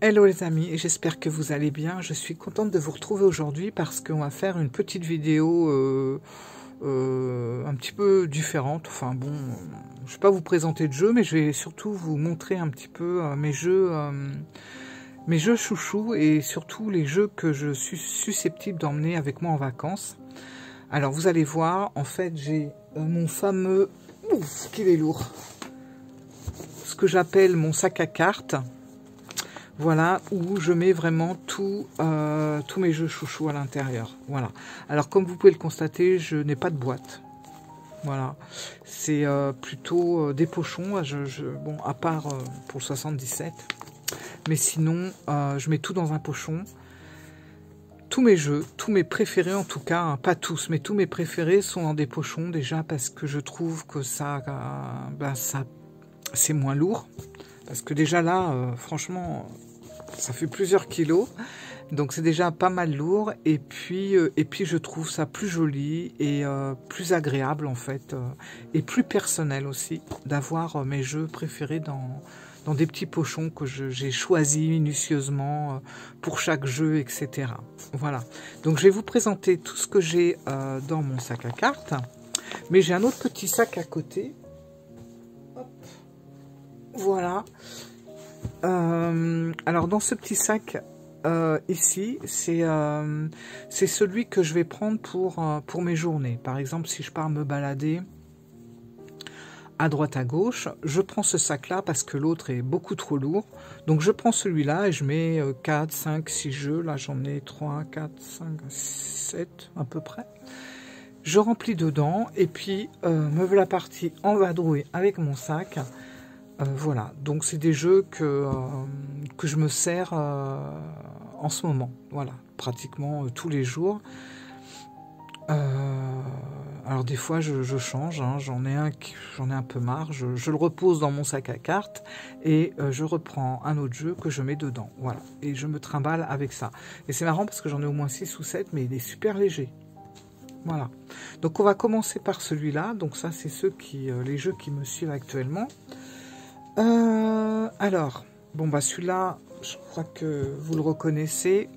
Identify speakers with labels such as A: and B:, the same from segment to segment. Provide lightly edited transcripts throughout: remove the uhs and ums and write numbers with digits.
A: Hello les amis, et j'espère que vous allez bien. Je suis contente de vous retrouver aujourd'hui parce qu'on va faire une petite vidéo un petit peu différente. Enfin bon, je ne vais pas vous présenter de jeu, mais je vais surtout vous montrer un petit peu mes jeux chouchous et surtout les jeux que je suis susceptible d'emmener avec moi en vacances. Alors vous allez voir, en fait j'ai mon fameux... Ouf, qu'il est lourd. Ce que j'appelle mon sac à cartes. Voilà, où je mets vraiment tous mes jeux chouchous à l'intérieur. Voilà. Alors, comme vous pouvez le constater, je n'ai pas de boîte. Voilà. C'est plutôt des pochons. Bon, à part pour le 77. Mais sinon, je mets tout dans un pochon. Tous mes jeux, tous mes préférés en tout cas, hein, pas tous, mais tous mes préférés sont dans des pochons. Déjà parce que je trouve que ça c'est moins lourd. Parce que déjà là, franchement, ça fait plusieurs kilos. Donc c'est déjà pas mal lourd. Et puis je trouve ça plus joli et plus agréable en fait. Et plus personnel aussi d'avoir mes jeux préférés dans des petits pochons que j'ai choisis minutieusement pour chaque jeu, etc. Voilà. Donc je vais vous présenter tout ce que j'ai dans mon sac à cartes. Mais j'ai un autre petit sac à côté. Voilà. Alors dans ce petit sac ici, c'est celui que je vais prendre pour mes journées. Par exemple, si je pars me balader à droite à gauche, je prends ce sac-là parce que l'autre est beaucoup trop lourd. Donc je prends celui-là et je mets 4, 5, 6 jeux. Là j'en ai 3, 4, 5, 7 à peu près. Je remplis dedans et puis me voilà partie en vadrouille avec mon sac. Voilà, donc c'est des jeux que je me sers en ce moment, voilà, pratiquement tous les jours. Alors des fois je change, hein, j'en ai un peu marre, je le repose dans mon sac à cartes et je reprends un autre jeu que je mets dedans, voilà, et je me trimballe avec ça. Et c'est marrant parce que j'en ai au moins 6 ou 7, mais il est super léger. Voilà, donc on va commencer par celui-là, donc ça c'est les jeux qui me suivent actuellement. Alors, bon bah celui-là, je crois que vous le reconnaissez.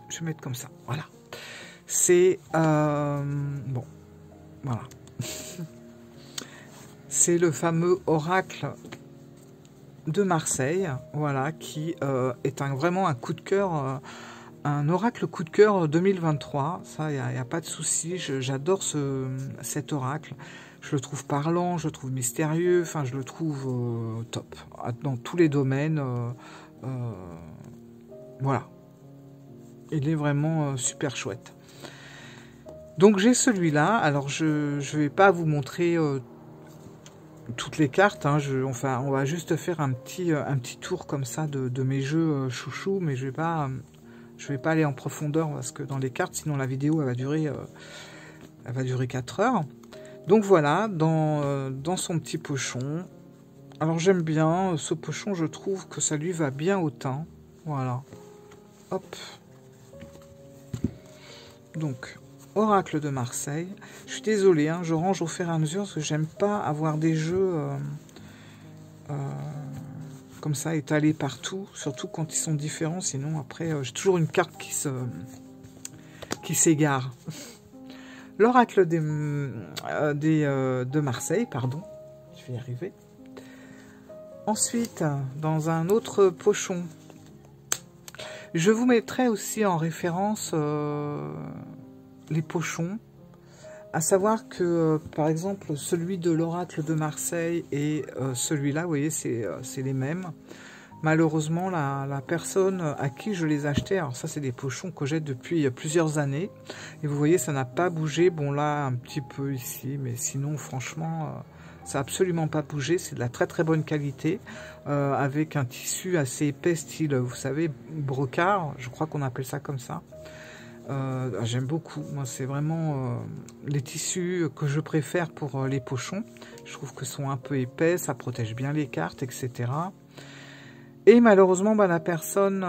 A: Je vais mettre comme ça, voilà. C'est bon, voilà. C'est le fameux oracle de Marseille, voilà, qui est vraiment un coup de cœur, un oracle coup de cœur 2023. Ça, il n'y a pas de souci. J'adore cet oracle. Je le trouve parlant, je le trouve mystérieux, enfin je le trouve top, dans tous les domaines, voilà. Il est vraiment super chouette. Donc j'ai celui-là, alors je vais pas vous montrer toutes les cartes, hein, enfin on va juste faire un petit tour comme ça de mes jeux chouchous, mais je vais pas aller en profondeur parce que dans les cartes, sinon la vidéo elle va durer 4 heures. Donc voilà, dans son petit pochon. Alors j'aime bien ce pochon, je trouve que ça lui va bien au teint. Voilà. Hop. Donc, oracle de Marseille. Je suis désolée, hein, je range au fur et à mesure parce que j'aime pas avoir des jeux comme ça étalés partout. Surtout quand ils sont différents, sinon après j'ai toujours une carte qui s'égare. L'oracle de Marseille, pardon, je vais y arriver. Ensuite, dans un autre pochon, je vous mettrai aussi en référence les pochons. À savoir que, par exemple, celui de l'oracle de Marseille et celui-là, vous voyez, c'est les mêmes. Malheureusement, la personne à qui je les achetais, alors ça c'est des pochons que j'ai depuis plusieurs années, et vous voyez ça n'a pas bougé, bon là un petit peu ici, mais sinon franchement ça n'a absolument pas bougé, c'est de la très très bonne qualité, avec un tissu assez épais style, vous savez, brocart, je crois qu'on appelle ça comme ça. J'aime beaucoup, moi c'est vraiment les tissus que je préfère pour les pochons, je trouve que sont un peu épais, ça protège bien les cartes, etc. Et malheureusement, bah, la personne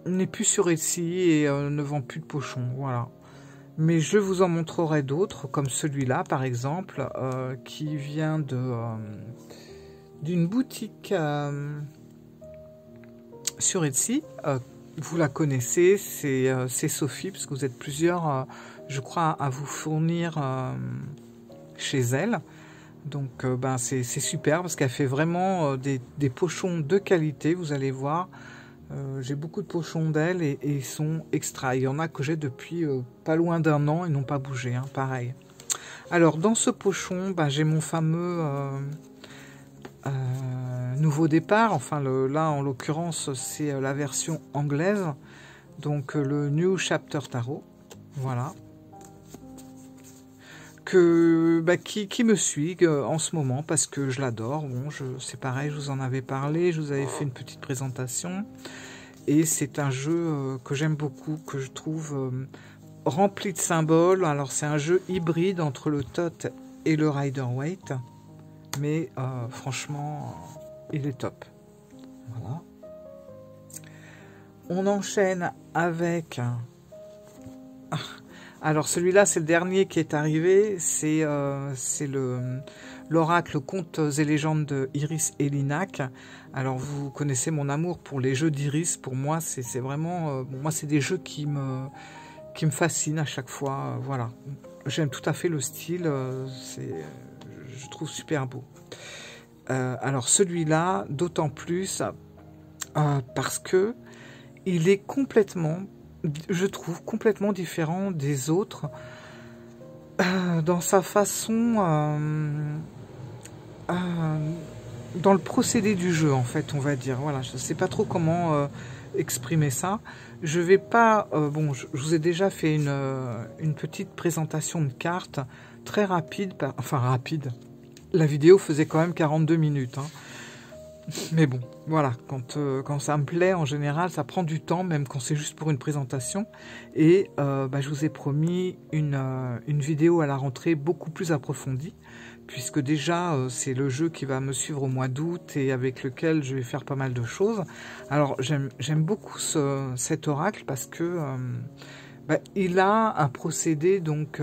A: n'est plus sur Etsy et ne vend plus de pochons. Voilà. Mais je vous en montrerai d'autres, comme celui-là, par exemple, qui vient d'une boutique sur Etsy. Vous la connaissez, c'est Sophie, parce que vous êtes plusieurs, je crois, à vous fournir chez elle. Donc ben, c'est super, parce qu'elle fait vraiment des pochons de qualité, vous allez voir. J'ai beaucoup de pochons d'elle et ils sont extra. Il y en a que j'ai depuis pas loin d'un an, ils n'ont pas bougé, hein, pareil. Alors dans ce pochon, ben, j'ai mon fameux nouveau départ. Enfin là en l'occurrence c'est la version anglaise. Donc le New Chapter Tarot. Voilà. Qui me suit en ce moment parce que je l'adore. Bon, c'est pareil, je vous en avais parlé, je vous avais fait une petite présentation. Et c'est un jeu que j'aime beaucoup, que je trouve rempli de symboles. Alors c'est un jeu hybride entre le Thoth et le Rider-Waite. Mais franchement, il est top. Voilà. On enchaîne avec... Alors celui-là, c'est le dernier qui est arrivé, c'est l'oracle Contes et légendes de Iris et Linac. Alors vous connaissez mon amour pour les jeux d'Iris, pour moi c'est vraiment... moi c'est des jeux qui me fascinent à chaque fois, voilà. J'aime tout à fait le style, je trouve super beau. Alors celui-là, d'autant plus parce que il est complètement... je trouve complètement différent des autres dans sa façon, dans le procédé du jeu en fait, on va dire. Voilà, je ne sais pas trop comment exprimer ça. Je vais pas, bon, je vous ai déjà fait une petite présentation de cartes très rapide, enfin rapide. La vidéo faisait quand même 42 minutes. Hein. Mais bon, voilà, quand ça me plaît, en général, ça prend du temps, même quand c'est juste pour une présentation. Et je vous ai promis une vidéo à la rentrée beaucoup plus approfondie, puisque déjà, c'est le jeu qui va me suivre au mois d'août et avec lequel je vais faire pas mal de choses. Alors, j'aime beaucoup cet oracle parce que il a un procédé donc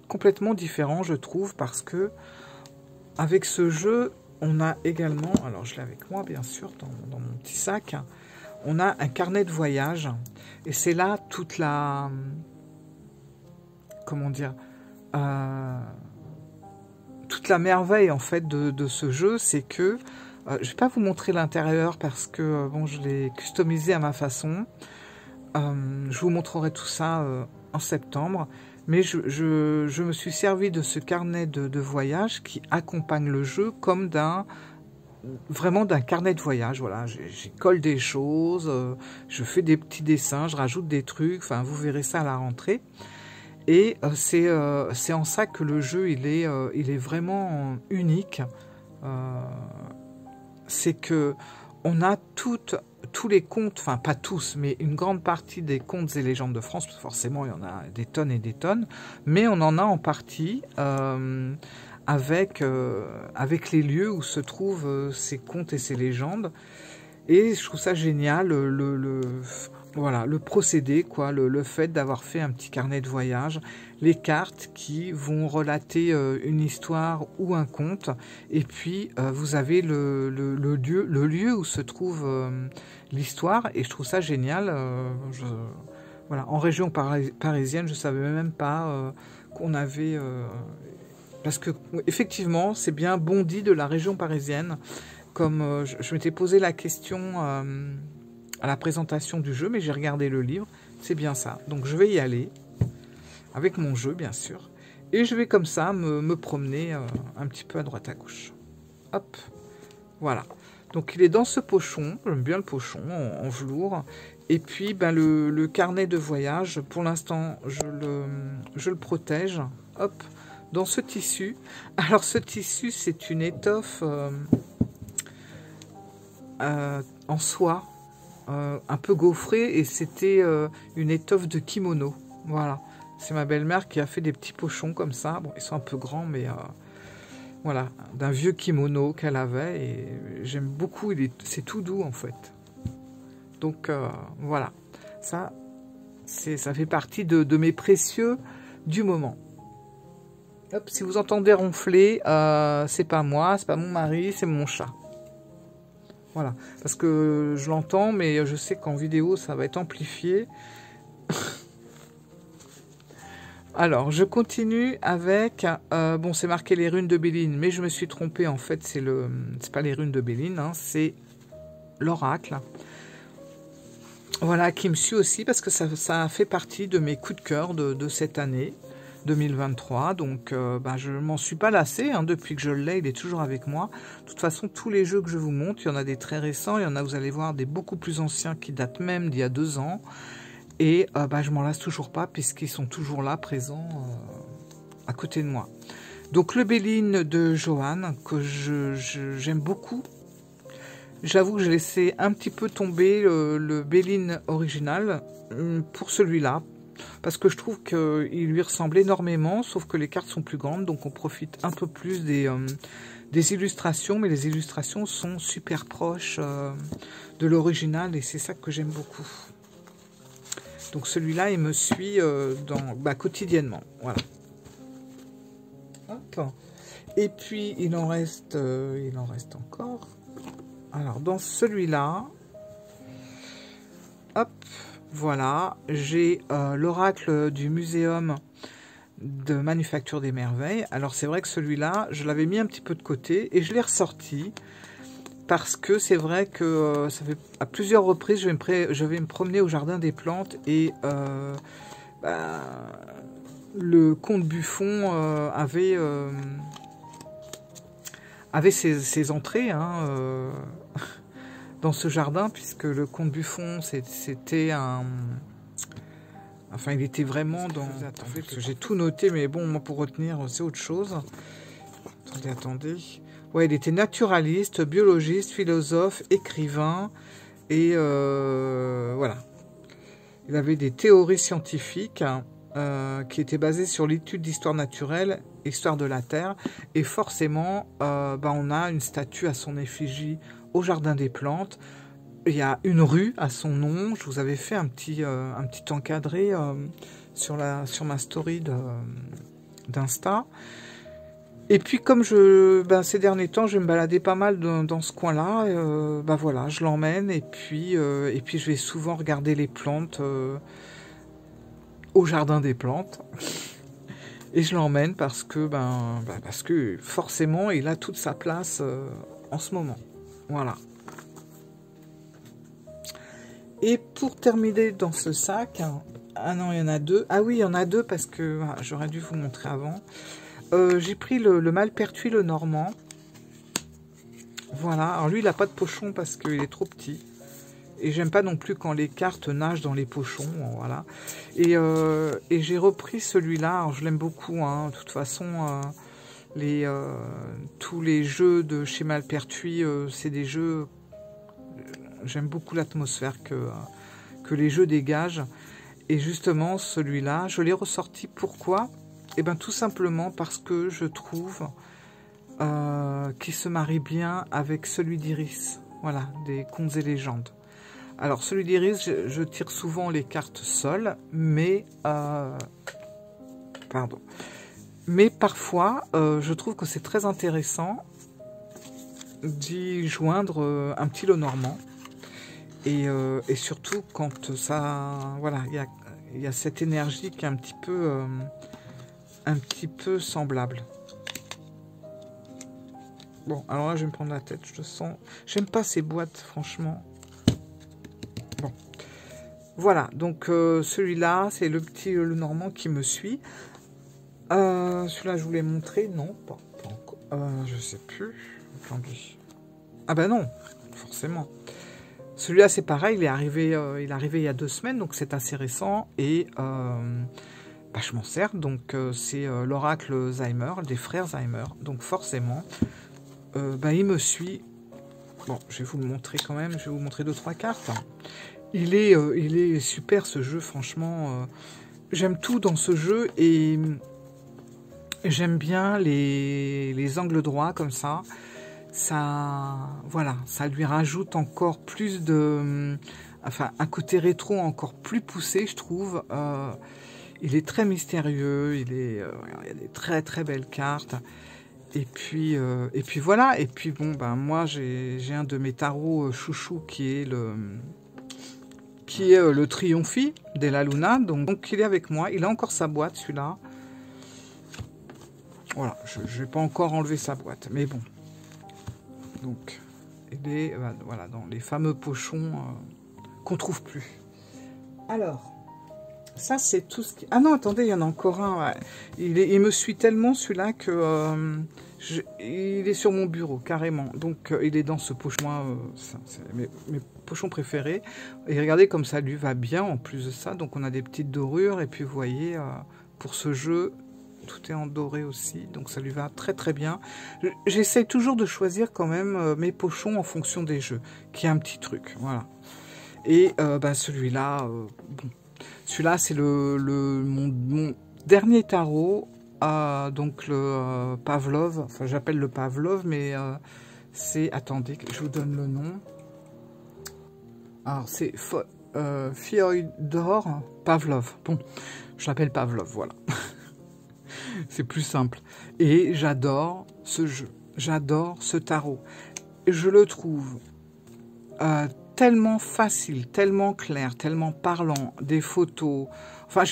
A: complètement différent, je trouve, parce que avec ce jeu... on a également, alors je l'ai avec moi bien sûr dans mon petit sac, on a un carnet de voyage et c'est là toute la, comment dire, toute la merveille en fait de ce jeu, c'est que je vais pas vous montrer l'intérieur parce que bon, je l'ai customisé à ma façon. Je vous montrerai tout ça en septembre. Mais je me suis servi de ce carnet de voyage qui accompagne le jeu comme vraiment d'un carnet de voyage. Voilà, j'y colle des choses, je fais des petits dessins, je rajoute des trucs. Enfin, vous verrez ça à la rentrée. Et c'est en ça que le jeu il est vraiment unique. C'est que on a tous les contes, enfin pas tous, mais une grande partie des contes et légendes de France, parce que forcément il y en a des tonnes et des tonnes, mais on en a en partie avec les lieux où se trouvent ces contes et ces légendes. Et je trouve ça génial, voilà, le procédé, quoi, le fait d'avoir fait un petit carnet de voyage, les cartes qui vont relater une histoire ou un conte, et puis vous avez le lieu où se trouve l'histoire, et je trouve ça génial. Voilà, en région parisienne, je savais même pas qu'on avait... parce que effectivement, c'est bien Bondy de la région parisienne, comme je m'étais posé la question... à la présentation du jeu, mais j'ai regardé le livre, c'est bien ça. Donc je vais y aller, avec mon jeu bien sûr, et je vais comme ça me promener un petit peu à droite à gauche. Hop, voilà. Donc il est dans ce pochon, j'aime bien le pochon en velours, et puis ben, le carnet de voyage, pour l'instant je le protège, hop, dans ce tissu. Alors ce tissu c'est une étoffe en soie, un peu gaufré, et c'était une étoffe de kimono. Voilà, c'est ma belle-mère qui a fait des petits pochons comme ça. Bon, ils sont un peu grands, mais voilà, d'un vieux kimono qu'elle avait, et j'aime beaucoup. C'est tout doux en fait. Donc voilà, ça fait partie de mes précieux du moment. Hop, si vous entendez ronfler, c'est pas moi, c'est pas mon mari, c'est mon chat. Voilà, parce que je l'entends, mais je sais qu'en vidéo, ça va être amplifié. Alors, je continue avec... bon, c'est marqué les runes de Béline, mais je me suis trompée. En fait, c'est pas les runes de Béline, hein, c'est l'oracle. Voilà, qui me suit aussi, parce que ça fait partie de mes coups de cœur de cette année 2023. Donc, je m'en suis pas lassée, hein, depuis que je l'ai, il est toujours avec moi. De toute façon, tous les jeux que je vous montre, il y en a des très récents, il y en a, vous allez voir, des beaucoup plus anciens qui datent même d'il y a 2 ans. Et je m'en lasse toujours pas puisqu'ils sont toujours là, présents à côté de moi. Donc le Béline de Johan, que j'aime beaucoup. J'avoue que j'ai laissé un petit peu tomber le Béline original pour celui-là. Parce que je trouve qu'il lui ressemble énormément, sauf que les cartes sont plus grandes. Donc on profite un peu plus des illustrations. Mais les illustrations sont super proches de l'original et c'est ça que j'aime beaucoup. Donc celui-là, il me suit quotidiennement. Voilà. Hop. Et puis, il en reste encore. Alors, dans celui-là, hop, voilà, j'ai l'oracle du Muséum de Manufacture des Merveilles. Alors, c'est vrai que celui-là, je l'avais mis un petit peu de côté et je l'ai ressorti. Parce que c'est vrai que ça fait à plusieurs reprises, je vais me promener au jardin des plantes et le comte Buffon avait ses entrées dans ce jardin, puisque le comte Buffon, c'était un... Enfin, il était vraiment dans... Attendez, parce que j'ai tout noté, mais bon, moi, pour retenir, c'est autre chose. Attendez... Ouais, il était naturaliste, biologiste, philosophe, écrivain, et voilà. Il avait des théories scientifiques qui étaient basées sur l'étude d'histoire naturelle, histoire de la Terre, et forcément, on a une statue à son effigie au Jardin des Plantes. Il y a une rue à son nom. Je vous avais fait un petit encadré sur ma story d'Insta. Et puis comme ces derniers temps, je vais me balader pas mal dans ce coin-là, voilà, je l'emmène et puis je vais souvent regarder les plantes au jardin des plantes. Et je l'emmène parce que forcément, il a toute sa place en ce moment. Voilà. Et pour terminer dans ce sac, ah non, il y en a 2. Ah oui, il y en a 2 parce que j'aurais dû vous montrer avant. J'ai pris le Malpertuis le Normand. Voilà. Alors lui, il n'a pas de pochon parce qu'il est trop petit. Et j'aime pas non plus quand les cartes nagent dans les pochons. Voilà. Et j'ai repris celui-là. Alors je l'aime beaucoup. De toute façon, tous les jeux de chez Malpertuis, c'est des jeux... J'aime beaucoup l'atmosphère que les jeux dégagent. Et justement, celui-là, je l'ai ressorti. Pourquoi ? Eh bien, tout simplement parce que je trouve qu'il se marie bien avec celui d'Iris. Voilà, des contes et légendes. Alors, celui d'Iris, je tire souvent les cartes seules, mais... Mais parfois, je trouve que c'est très intéressant d'y joindre un petit Lenormand. Et surtout quand ça... Voilà, il y a cette énergie qui est un petit peu semblable. Bon, alors là, je vais me prendre la tête, je le sens. J'aime pas ces boîtes, franchement. Bon. Voilà, donc celui-là, c'est le petit Lenormand qui me suit. Celui-là, je vous l'ai montré. Non, pas encore. Je sais plus. Attendez. Ah ben non, forcément. Celui-là, c'est pareil, il est arrivé il y a 2 semaines, donc c'est assez récent. Et... je m'en sers, donc c'est l'oracle Zaimer, des frères Zaimer, donc forcément, il me suit. Bon, je vais vous le montrer quand même, je vais vous montrer 2-3 cartes. Il est super ce jeu, franchement, j'aime tout dans ce jeu, et j'aime bien les angles droits comme ça. Voilà, ça lui rajoute encore plus de... Enfin, un côté rétro encore plus poussé, je trouve. Il est très mystérieux, il y a des très très belles cartes. Et puis voilà. Et puis bon, ben moi j'ai un de mes tarots chouchou qui est le Triomphi della Luna. Donc il est avec moi. Il a encore sa boîte, celui-là. Voilà, je ne vais pas encore enlever sa boîte, mais bon. Donc, il est voilà, dans les fameux pochons qu'on trouve plus. Alors, ça c'est tout ce qui... Ah non, attendez, il y en a encore un. Ouais. Il me suit tellement celui-là que il est sur mon bureau, carrément. Donc, il est dans ce pochon. C'est mes pochons préférés. Et regardez comme ça lui va bien en plus de ça. Donc, on a des petites dorures. Et puis, vous voyez, pour ce jeu... Tout est en doré aussi, donc ça lui va très très bien. J'essaie toujours de choisir quand même mes pochons en fonction des jeux, qui est un petit truc, voilà. Et celui-là, bon, celui-là c'est mon dernier tarot, donc le Pavlov, enfin j'appelle le Pavlov, mais c'est, attendez, je vous donne le nom. Alors c'est Fyodor Pavlov, bon, je l'appelle Pavlov, voilà. C'est plus simple. Et j'adore ce jeu. J'adore ce tarot. Je le trouve tellement facile, tellement clair, tellement parlant. Des photos, enfin,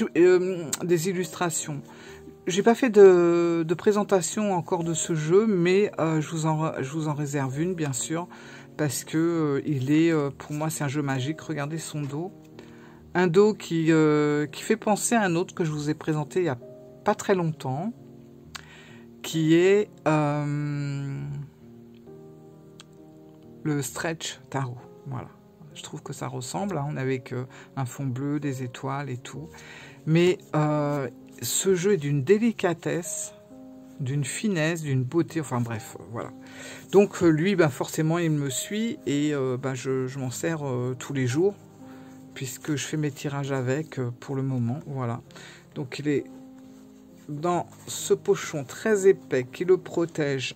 A: des illustrations. J'ai pas fait de présentation encore de ce jeu, mais je vous en réserve une, bien sûr, parce que pour moi, c'est un jeu magique. Regardez son dos. Un dos qui fait penser à un autre que je vous ai présenté il y a pas très longtemps, qui est le Stretch Tarot. Voilà, je trouve que ça ressemble, hein, on est avec un fond bleu, des étoiles et tout, mais ce jeu est d'une délicatesse, d'une finesse, d'une beauté, enfin bref, voilà. Donc lui, forcément, il me suit et je m'en sers tous les jours, puisque je fais mes tirages avec pour le moment, voilà. Donc il est dans ce pochon très épais qui le protège,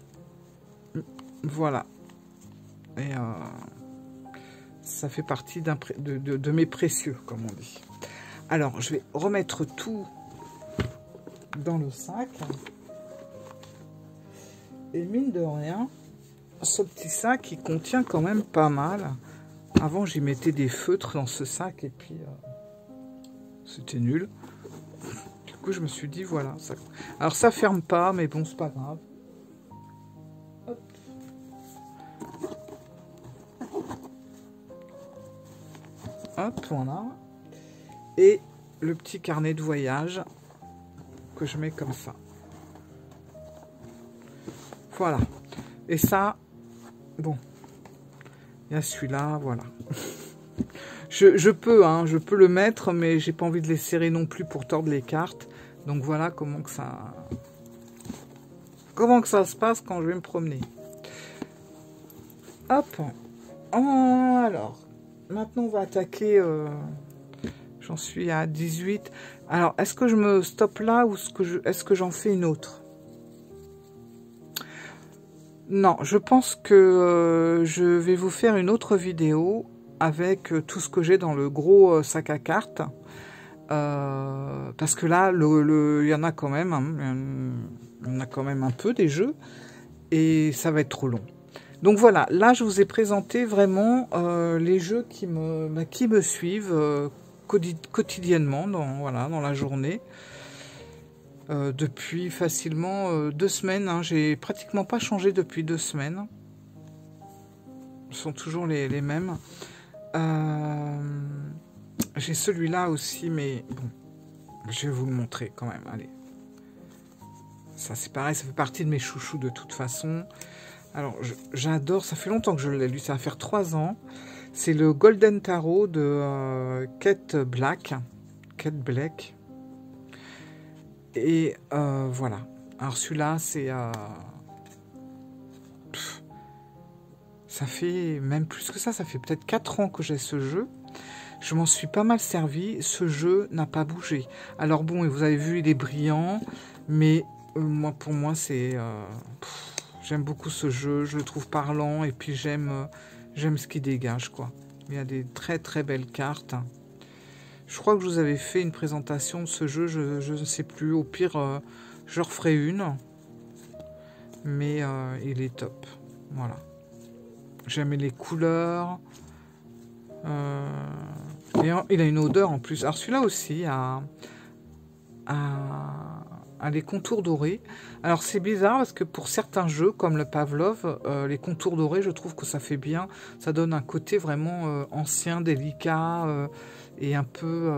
A: voilà, et ça fait partie de mes précieux, comme on dit. Alors je vais remettre tout dans le sac, et mine de rien, ce petit sac il contient quand même pas mal. Avant j'y mettais des feutres dans ce sac et puis c'était nul. Je me suis dit voilà ça... Alors ça ferme pas, mais bon, c'est pas grave. Hop. Hop, voilà. Et le petit carnet de voyage que je mets comme ça. Voilà. Et ça, bon, il y a celui-là, voilà. Je peux le mettre, mais j'ai pas envie de les serrer non plus pour tordre les cartes. Donc voilà comment que ça se passe quand je vais me promener. Hop. Alors, maintenant on va attaquer. J'en suis à 18. Alors, est-ce que je me stoppe là ou est-ce que j'en fais une autre? Non, je pense que je vais vous faire une autre vidéo avec tout ce que j'ai dans le gros sac à cartes. Parce que là, il y en a quand même, hein, on a quand même un peu des jeux, et ça va être trop long. Donc voilà, là je vous ai présenté vraiment les jeux qui me suivent quotidiennement dans la journée. Depuis facilement 2 semaines, hein, j'ai pratiquement pas changé depuis 2 semaines. Ce sont toujours les mêmes. J'ai celui-là aussi, mais bon, je vais vous le montrer quand même, allez. Ça c'est pareil, ça fait partie de mes chouchous de toute façon. Alors, j'adore, ça fait longtemps que je l'ai lu, ça va faire 3 ans. C'est le Golden Tarot de Kate Black. Et voilà. Alors celui-là, c'est... ça fait même plus que ça fait peut-être 4 ans que j'ai ce jeu. Je m'en suis pas mal servi. Ce jeu n'a pas bougé. Alors bon, vous avez vu, il est brillant. Mais pour moi, c'est... j'aime beaucoup ce jeu. Je le trouve parlant. Et puis j'aime ce qu'il dégage, quoi. Il y a des très très belles cartes. Je crois que je vous avais fait une présentation de ce jeu. Je ne sais plus. Au pire, je referai une. mais il est top. Voilà. J'aime les couleurs. Et il a une odeur en plus. Alors celui-là aussi a les contours dorés. Alors c'est bizarre parce que pour certains jeux comme le Pavlov, les contours dorés, je trouve que ça fait bien. Ça donne un côté vraiment ancien, délicat et un peu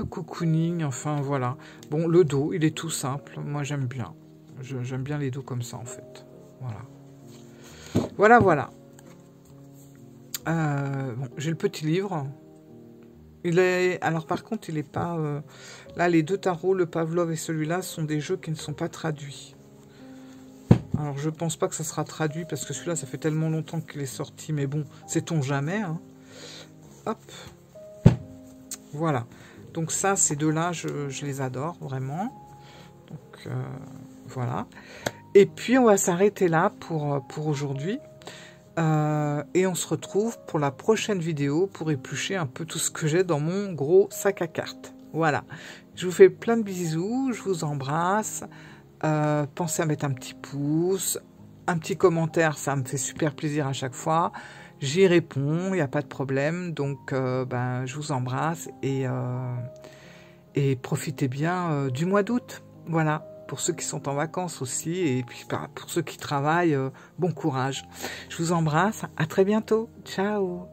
A: cocooning. Enfin voilà. Bon, le dos, il est tout simple. Moi j'aime bien. J'aime bien les dos comme ça en fait. Voilà. Voilà. Bon, j'ai le petit livre. Alors par contre, il n'est pas... Là, les deux tarots, le Pavlov et celui-là, sont des jeux qui ne sont pas traduits. Alors, je pense pas que ça sera traduit, parce que celui-là, ça fait tellement longtemps qu'il est sorti, mais bon, sait-on jamais. Hein. Hop. Voilà. Donc ça, ces deux-là, je les adore, vraiment. Donc, voilà. Et puis, on va s'arrêter là pour aujourd'hui. Et on se retrouve pour la prochaine vidéo pour éplucher un peu tout ce que j'ai dans mon gros sac à cartes. Voilà. Je vous fais plein de bisous, je vous embrasse. Pensez à mettre un petit pouce, un petit commentaire, ça me fait super plaisir à chaque fois. J'y réponds, il n'y a pas de problème. Donc, je vous embrasse et profitez bien du mois d'août. Voilà. Pour ceux qui sont en vacances aussi, et puis pour ceux qui travaillent, bon courage. Je vous embrasse, à très bientôt, ciao.